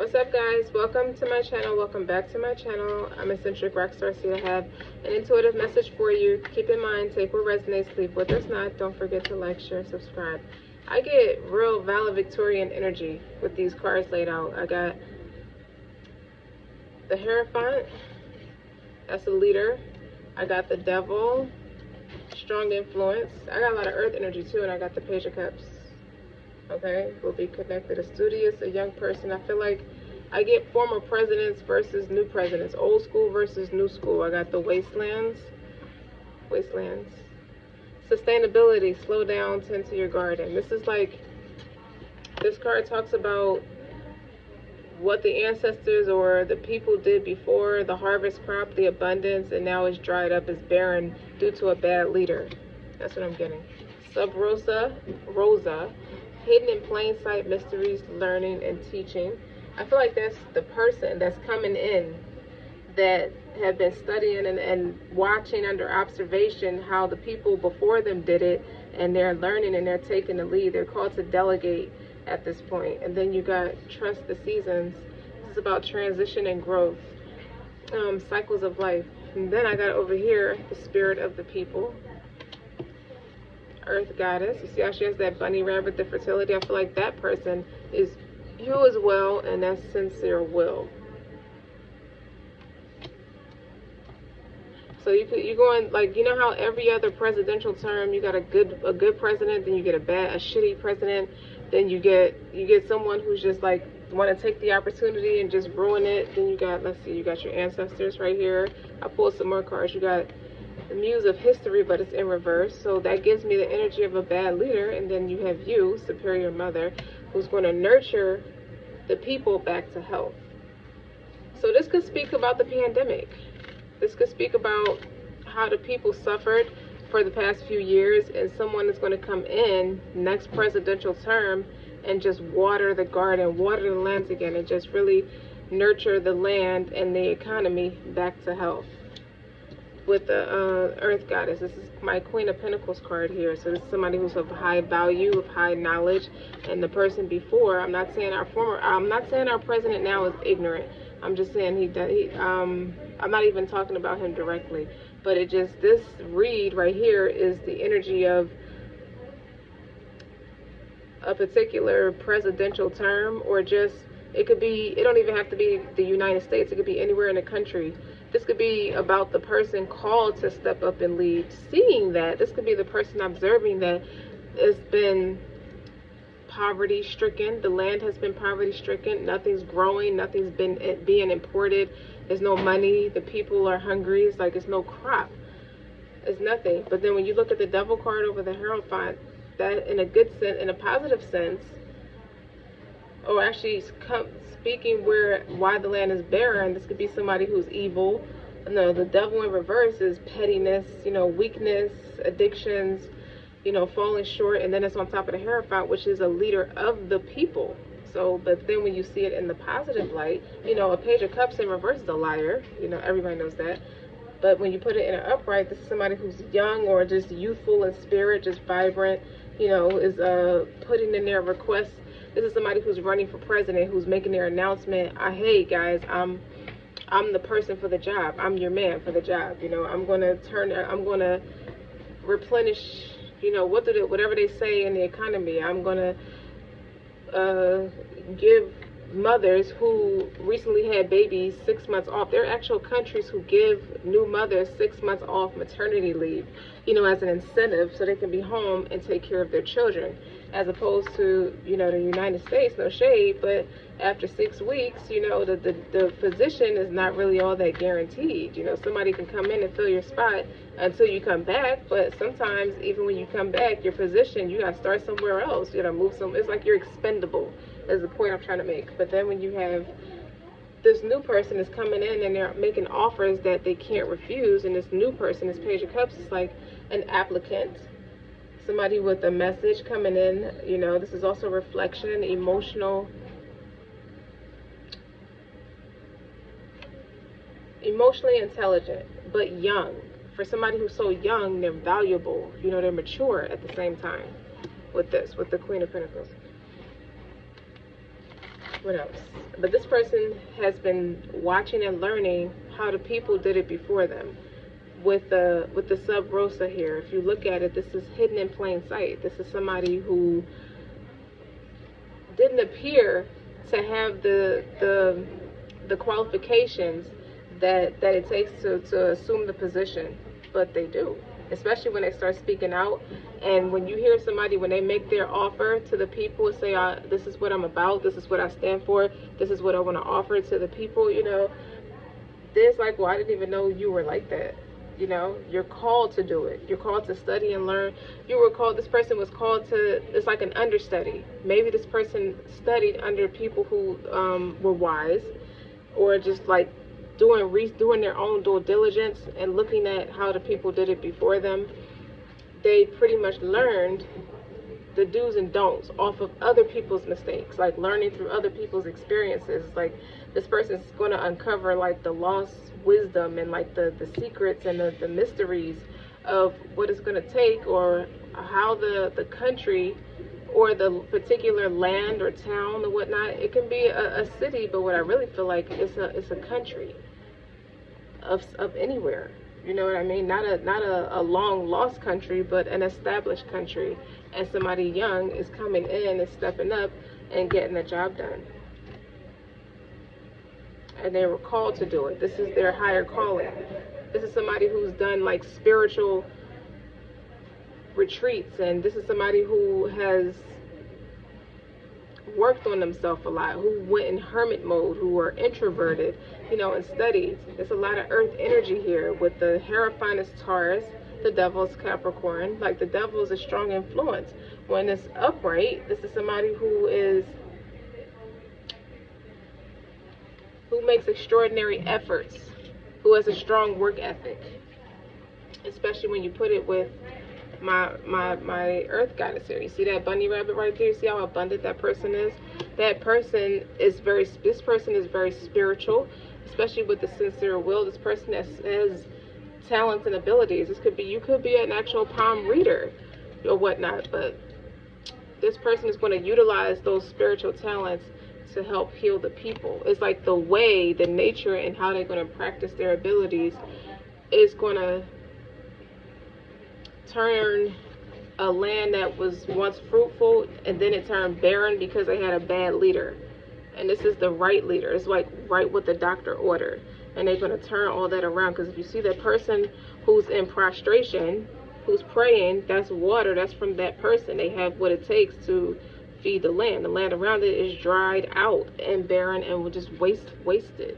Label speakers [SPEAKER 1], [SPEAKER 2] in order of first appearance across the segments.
[SPEAKER 1] What's up, guys? Welcome to my channel. Welcome back to my channel. I'm Eccentric RockStar'Seed. I have an intuitive message for you. Keep in mind, take what resonates, leave what does not. Don't forget to like, share, subscribe. I get real valedictorian energy with these cards laid out. I got the Hierophant. That's a leader. I got the Devil. Strong influence. I got a lot of earth energy too, and I got the Page of Cups. Okay, will be connected, a studious, a young person. I feel like I get former presidents versus new presidents, old school versus new school. I got the wastelands, sustainability, slow down, tend to your garden. This is like, this card talks about what the ancestors or the people did before the harvest crop, the abundance, and now it's dried up, it's barren due to a bad leader. That's what I'm getting. Sub Rosa, hidden in plain sight, mysteries, learning, and teaching. I feel like that's the person that's coming in that have been studying and watching under observation how the people before them did it, and they're learning and they're taking the lead. They're called to delegate at this point. And then you got trust the seasons. This is about transition and growth, cycles of life. And then I got over here the spirit of the people, Earth Goddess. You see how she has that bunny rabbit, the fertility? I feel like that person is you as well, and that's sincere will. So you're going, like, you know how every other presidential term you got a good president, then you get a shitty president, then you get someone who's just like want to take the opportunity and just ruin it. Then you got, let's see, you got your ancestors right here. I pulled some more cards. You got the muse of history, but it's in reverse, so that gives me the energy of a bad leader. And then you have you, superior mother, who's going to nurture the people back to health. So this could speak about the pandemic. This could speak about how the people suffered for the past few years, and someone is going to come in next presidential term and just water the garden, water the lands again, and just really nurture the land and the economy back to health. With the Earth Goddess, this is my Queen of Pentacles card here. So this is somebody who's of high value, of high knowledge, and the person before. I'm not saying our president now is ignorant. I'm just saying I'm not even talking about him directly, but this read right here is the energy of a particular presidential term, or just, it don't even have to be the United States. It could be anywhere in the country. This could be about the person called to step up and lead. Seeing that, this could be the person observing that it's been poverty stricken. The land has been poverty stricken. Nothing's growing. Nothing's being imported. There's no money. The people are hungry. It's like it's no crop. It's nothing. But then when you look at the Devil card over the Hierophant, that in a good sense, in a positive sense, or actually speaking why the land is barren, this could be somebody who's evil. No, the Devil in reverse is pettiness, weakness, addictions, falling short. And then it's on top of the Hierophant, which is a leader of the people. So, but then when you see it in the positive light, a Page of Cups in reverse is a liar. Everybody knows that. But when you put it in an upright, this is somebody who's young or just youthful in spirit, just vibrant, is putting in their requests. This is somebody who's running for president, who's making their announcement. Hey guys, I'm the person for the job. I'm your man for the job. I'm gonna replenish, whatever they say in the economy. I'm gonna give mothers who recently had babies 6 months off. There are actual countries who give new mothers 6 months off maternity leave, as an incentive so they can be home and take care of their children, as opposed to, the United States, no shade, but after 6 weeks, the position is not really all that guaranteed. Somebody can come in and fill your spot until you come back, but sometimes even when you come back, your position, you got to start somewhere else. You got to move it's like you're expendable, is the point I'm trying to make. But then when you have this new person is coming in and they're making offers that they can't refuse, and this new person, this Page of Cups, is like an applicant, somebody with a message coming in. This is also reflection, emotionally intelligent, but young. For somebody who's so young, they're valuable, they're mature at the same time with the Queen of Pentacles. What else? But this person has been watching and learning how the people did it before them. With the sub rosa here, if you look at it, this is hidden in plain sight. This is somebody who didn't appear to have the qualifications that it takes to assume the position, but they do, especially when they start speaking out. And when you hear somebody, when they make their offer to the people, say, this is what I'm about, this is what I stand for, this is what I want to offer to the people, there's like, well, I didn't even know you were like that. You're called to do it. You're called to study and learn. This person was called to, it's like an understudy. Maybe this person studied under people who were wise, or just like doing their own due diligence and looking at how the people did it before them. They pretty much learned the do's and don'ts off of other people's mistakes, like learning through other people's experiences. Like, this person's going to uncover like the lost wisdom and like the secrets and the mysteries of what it's going to take, or how the country or the particular land or town or whatnot. It can be a city, but what I really feel like it's a country of anywhere. You know what I mean? Not a long lost country, but an established country. And somebody young is coming in and stepping up and getting the job done. And they were called to do it. This is their higher calling. This is somebody who's done like spiritual retreats, and this is somebody who has worked on themselves a lot, who went in hermit mode, who were introverted, and studied. There's a lot of earth energy here with the Hierophant is Taurus, the devil's Capricorn. Like, the devil is a strong influence. When it's upright, this is somebody who makes extraordinary efforts, who has a strong work ethic, especially when you put it with my earth goddess here. You see that bunny rabbit right there? You see how abundant that person is? This person is very spiritual, especially with the sincere will. This person has talents and abilities. You could be an actual palm reader or whatnot, but this person is going to utilize those spiritual talents to help heal the people. It's like the nature and how they're going to practice their abilities is going to turn a land that was once fruitful, and then it turned barren because they had a bad leader. And this is the right leader. It's like right what the doctor ordered. And they're going to turn all that around, because if you see that person who's in prostration, who's praying, that's water. That's from that person. They have what it takes to feed the land. The land around it is dried out and barren and will just wasted.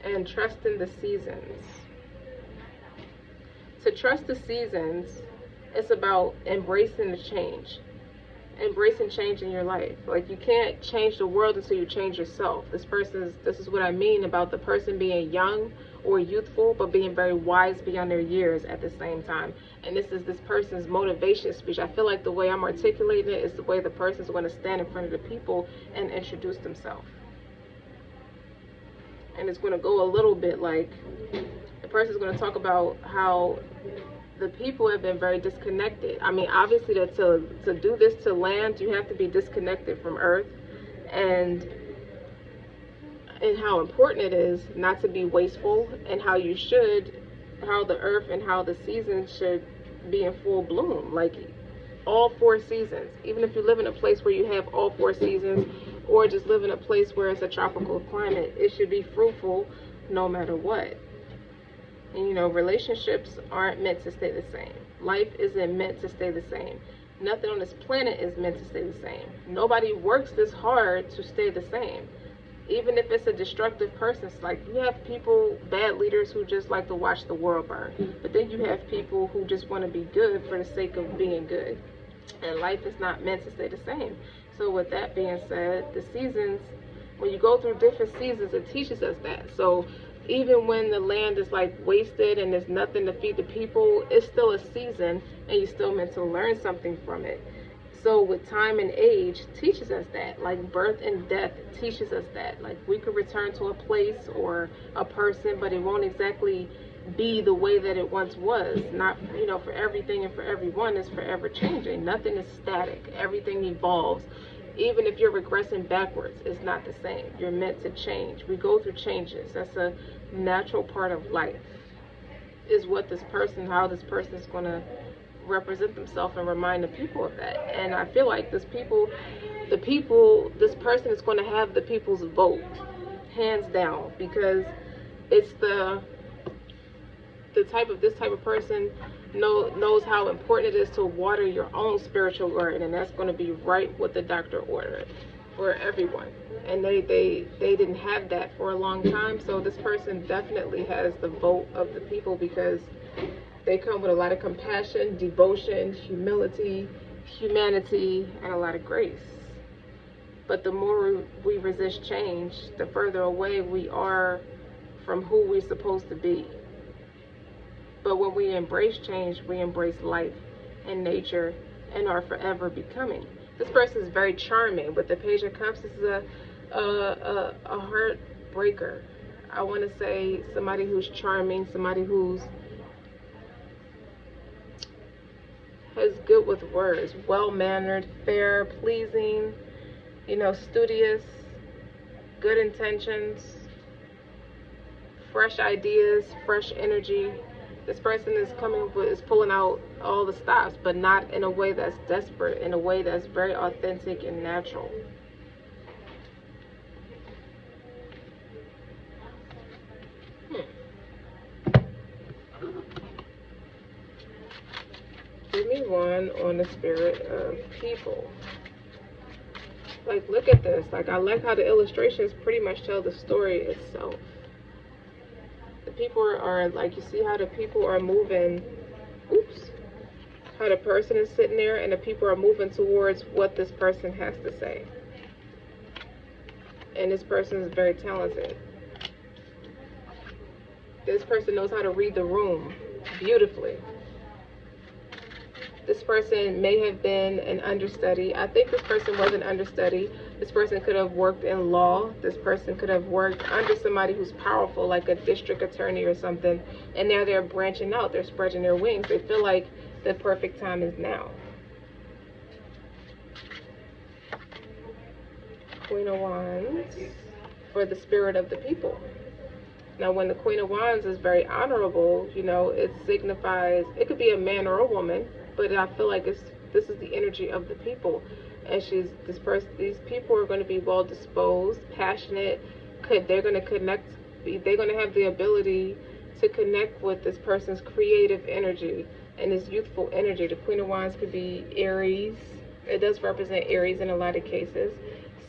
[SPEAKER 1] And trust in the seasons. To trust the seasons, it's about embracing the change. Embracing change in your life. Like, you can't change the world until you change yourself. This is what I mean about the person being young or youthful, but being very wise beyond their years at the same time. And this is this person's motivation speech. I feel like the way I'm articulating it is the way the person's going to stand in front of the people and introduce themselves. And it's going to go a little bit like, the person's going to talk about how the people have been very disconnected. I mean, obviously, that to do this to land, you have to be disconnected from earth, and how important it is not to be wasteful, and how the earth and how the seasons should be in full bloom. Like, all 4 seasons. Even if you live in a place where you have all 4 seasons, or just live in a place where it's a tropical climate, it should be fruitful no matter what. And relationships aren't meant to stay the same. Life isn't meant to stay the same. Nothing on this planet is meant to stay the same. Nobody works this hard to stay the same. Even if it's a destructive person, it's like, you have people, bad leaders, who just like to watch the world burn. But then you have people who just want to be good for the sake of being good. And life is not meant to stay the same. So with that being said, the seasons, when you go through different seasons, it teaches us that. So even when the land is like wasted and there's nothing to feed the people, it's still a season, and you're still meant to learn something from it. So with time and age teaches us that. Like, birth and death teaches us that. Like, we could return to a place or a person, but it won't exactly be the way that it once was. Not, you know, for everything and for everyone is forever changing. Nothing is static. Everything evolves. Even if you're regressing backwards, it's not the same. You're meant to change. We go through changes. That's a natural part of life. Is what this person, how this person is going to represent themselves and remind the people of that. And I feel like this person is going to have the people's vote, hands down, because it's this type of person knows how important it is to water your own spiritual garden, and that's going to be right what the doctor ordered for everyone. And they didn't have that for a long time, so this person definitely has the vote of the people, because they come with a lot of compassion, devotion, humility, humanity, and a lot of grace. But the more we resist change, the further away we are from who we're supposed to be. But when we embrace change, we embrace life and nature and are forever becoming. This person is very charming. With the Page of Cups, this is a heartbreaker. I want to say somebody who's charming, somebody who's is good with words, well-mannered, fair, pleasing, you know, studious, good intentions, fresh ideas, fresh energy. This person is pulling out all the stops, but not in a way that's desperate, in a way that's very authentic and natural. Give me one on the spirit of people. Like, look at this. Like, I like how the illustrations pretty much tell the story itself. The people are like, you see how the people are moving. Oops. How the person is sitting there and the people are moving towards what this person has to say. And this person is very talented. This person knows how to read the room beautifully. This person may have been an understudy. I think this person was an understudy. This person could have worked in law. This person could have worked under somebody who's powerful, like a district attorney or something. And now they're branching out. They're spreading their wings. They feel like the perfect time is now. Queen of Wands for the spirit of the people. Now, when the Queen of Wands is very honorable, you know, it signifies, it could be a man or a woman, but I feel like this is the energy of the people. And these people are going to be well disposed, passionate. They're going to connect. They're going to have the ability to connect with this person's creative energy and his youthful energy. The Queen of Wands could be Aries. It does represent Aries in a lot of cases,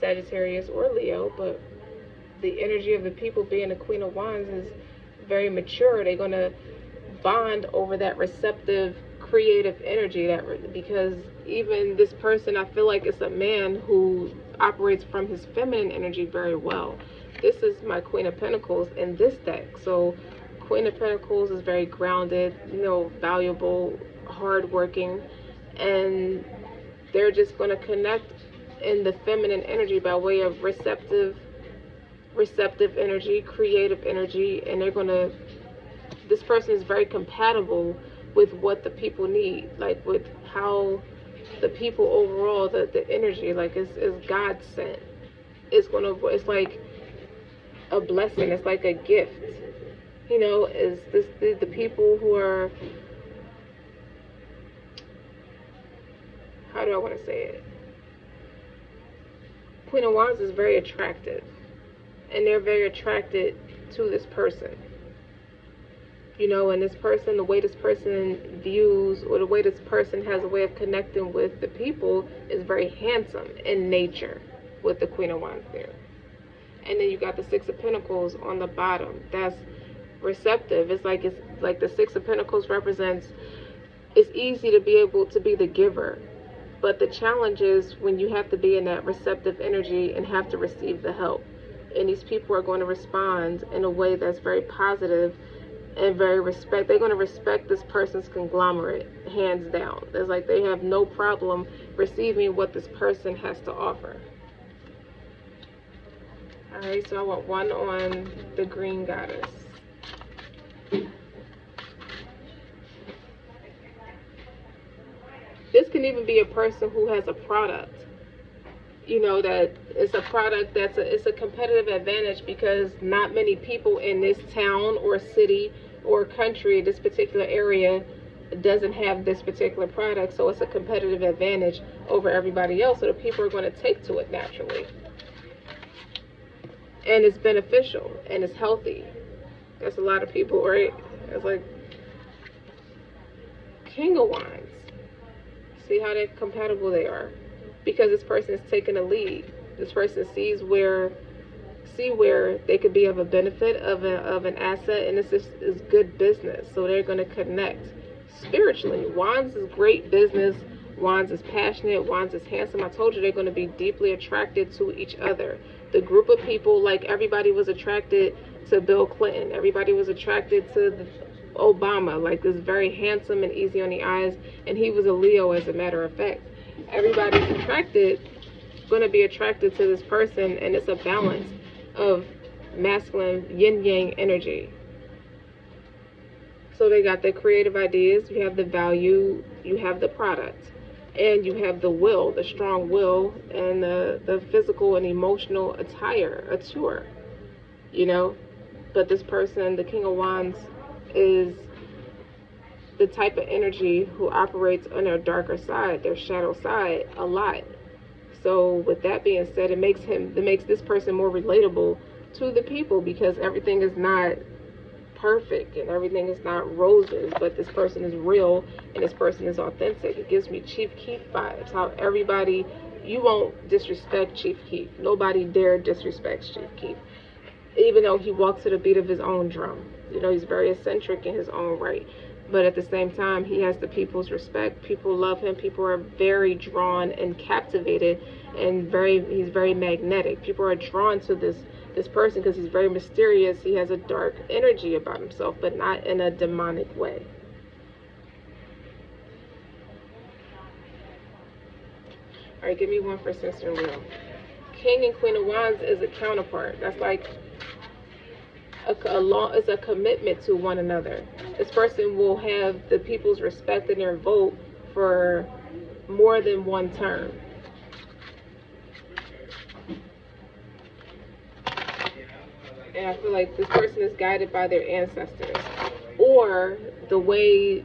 [SPEAKER 1] Sagittarius or Leo. But the energy of the people being the Queen of Wands is very mature. They're going to bond over that receptive, creative energy, because even this person, I feel like it's a man who operates from his feminine energy very well. This is my Queen of Pentacles in this deck. So Queen of Pentacles is very grounded, you know, valuable, hardworking, and they're just going to connect in the feminine energy by way of receptive energy, creative energy, and this person is very compatible with what the people need, like with how the people overall, the energy, like is God sent. It's like a blessing. It's like a gift. You know, is this the people who are, how do I want to say it? Queen of Wands is very attractive, and they're very attracted to this person. You know, and this person, the way this person views, or the way this person has a way of connecting with the people is very handsome in nature with the Queen of Wands there. And then you got the Six of Pentacles on the bottom. That's receptive. It's like the Six of Pentacles represents, it's easy to be able to be the giver. But the challenge is when you have to be in that receptive energy and have to receive the help. And these people are going to respond in a way that's very positive and they're going to respect this person's conglomerate, hands down. It's like they have no problem receiving what this person has to offer. Alright, so I want one on the Green Goddess. can even be a person who has a product, you know, that it's a product it's a competitive advantage because not many people in this town or city or country, this particular area, doesn't have this particular product, so it's a competitive advantage over everybody else, so the people are going to take to it naturally, and it's beneficial and it's healthy. That's a lot of people, right? It's like King of Wands. See how they're compatible they are, because this person is taking a lead. This person sees where they could be of a benefit of an asset, and this is good business, so they're going to connect spiritually. Wands is great business. Wands is passionate. Wands is handsome. I told you they're going to be deeply attracted to each other. The group of people, like everybody was attracted to Bill Clinton. Everybody was attracted to Obama, like this very handsome and easy on the eyes, and he was a Leo, as a matter of fact. Everybody's going to be attracted to this person, and it's a balance of masculine yin-yang energy. So they got the creative ideas, you have the value, you have the product, and you have the will, the strong will, and the physical and emotional attire, you know. But this person, the King of Wands, is the type of energy who operates on their darker side, their shadow side, a lot. So with that being said, it makes this person more relatable to the people, because everything is not perfect and everything is not roses, but this person is real and this person is authentic. It gives me Chief Keef vibes. How everybody, you won't disrespect Chief Keef. Nobody dare disrespect Chief Keef, even though he walks to the beat of his own drum. You know, he's very eccentric in his own right, but at the same time, he has the people's respect. People love him. People are very drawn and captivated, and he's very magnetic. People are drawn to this person because he's very mysterious. He has a dark energy about himself, but not in a demonic way. All right, give me one for Sister Will. King and Queen of Wands is a counterpart. That's like it's a commitment to one another. This person will have the people's respect in their vote for more than one term. And I feel like this person is guided by their ancestors, or the way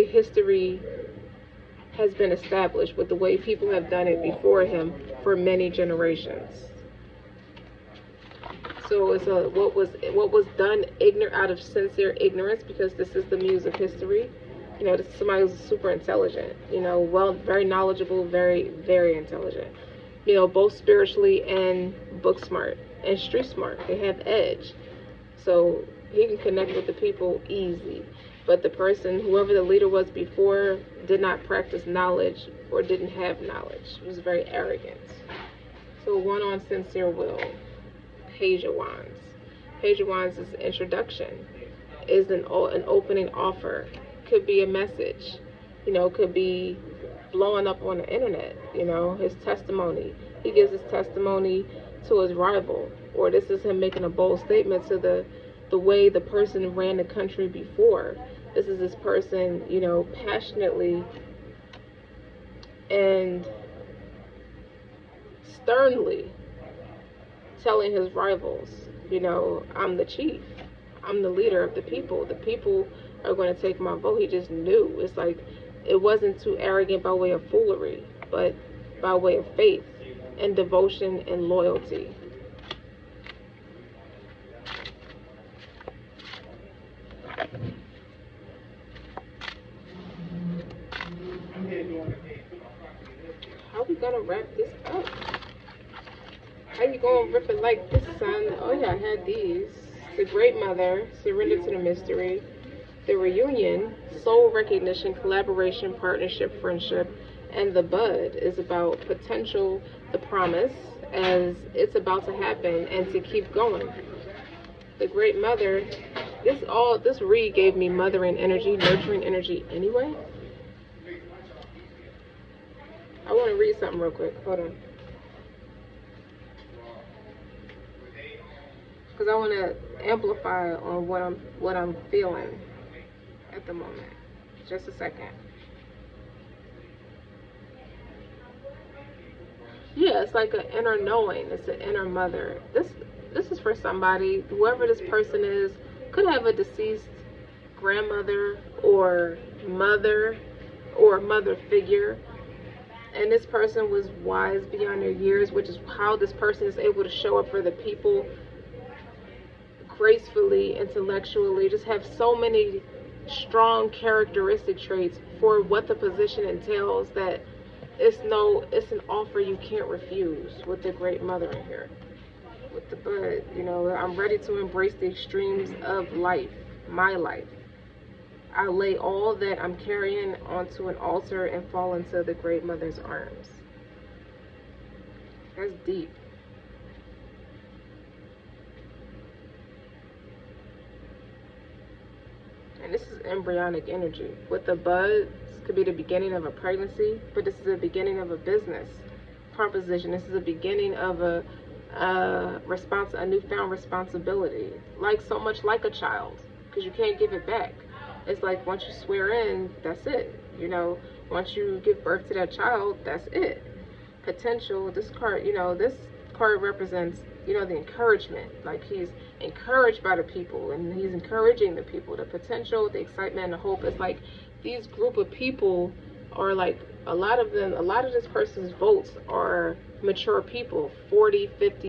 [SPEAKER 1] history has been established, with the way people have done it before him for many generations. So it's what was done out of sincere ignorance, because this is the muse of history. You know, this is somebody who's super intelligent. You know, very knowledgeable, very, very intelligent. You know, both spiritually and book smart and street smart. They have edge, so he can connect with the people easy. But the person, whoever the leader was before, did not practice knowledge or didn't have knowledge. He was very arrogant. So one on sincere will. Page of Wands. Page of Wands is an introduction, is an opening offer. Could be a message, you know, could be blowing up on the internet, you know, his testimony. He gives his testimony to his rival, or this is him making a bold statement to the way the person ran the country before. This is this person, you know, passionately and sternly telling his rivals, you know, I'm the chief. I'm the leader of the people. The people are going to take my vote. He just knew. It's like, it wasn't too arrogant by way of foolery, but by way of faith and devotion and loyalty. How are we going to wrap this up? How you going to rip it like this, son? Oh yeah, I had these. The Great Mother, Surrender to the Mystery. The Reunion, Soul Recognition, Collaboration, Partnership, Friendship. And the Bud is about potential, the promise, as it's about to happen, and to keep going. The Great Mother, this read gave me mothering energy, nurturing energy anyway. I want to read something real quick. Hold on. Because I want to amplify on what I'm feeling at the moment. Just a second. Yeah, it's like an inner knowing. It's an inner mother. This is for somebody, whoever this person is, could have a deceased grandmother or mother or mother figure, and this person was wise beyond their years, which is how this person is able to show up for the people gracefully, intellectually, just have so many strong characteristic traits for what the position entails, that it's an offer you can't refuse with the great mother in here. With the bud, I'm ready to embrace the extremes of life, my life. I lay all that I'm carrying onto an altar and fall into the great mother's arms. That's deep. And this is embryonic energy. With the buds, could be the beginning of a pregnancy, but this is the beginning of a business proposition. This is the beginning of a newfound responsibility, like so much like a child, because you can't give it back. It's like once you swear in, that's it. Once you give birth to that child, that's it. Potential. This card represents, the encouragement. Like he's encouraged by the people, and he's encouraging the people. The potential, the excitement, and the hope. It's like these group of people are like, a lot of this person's votes are mature people, 40, 50.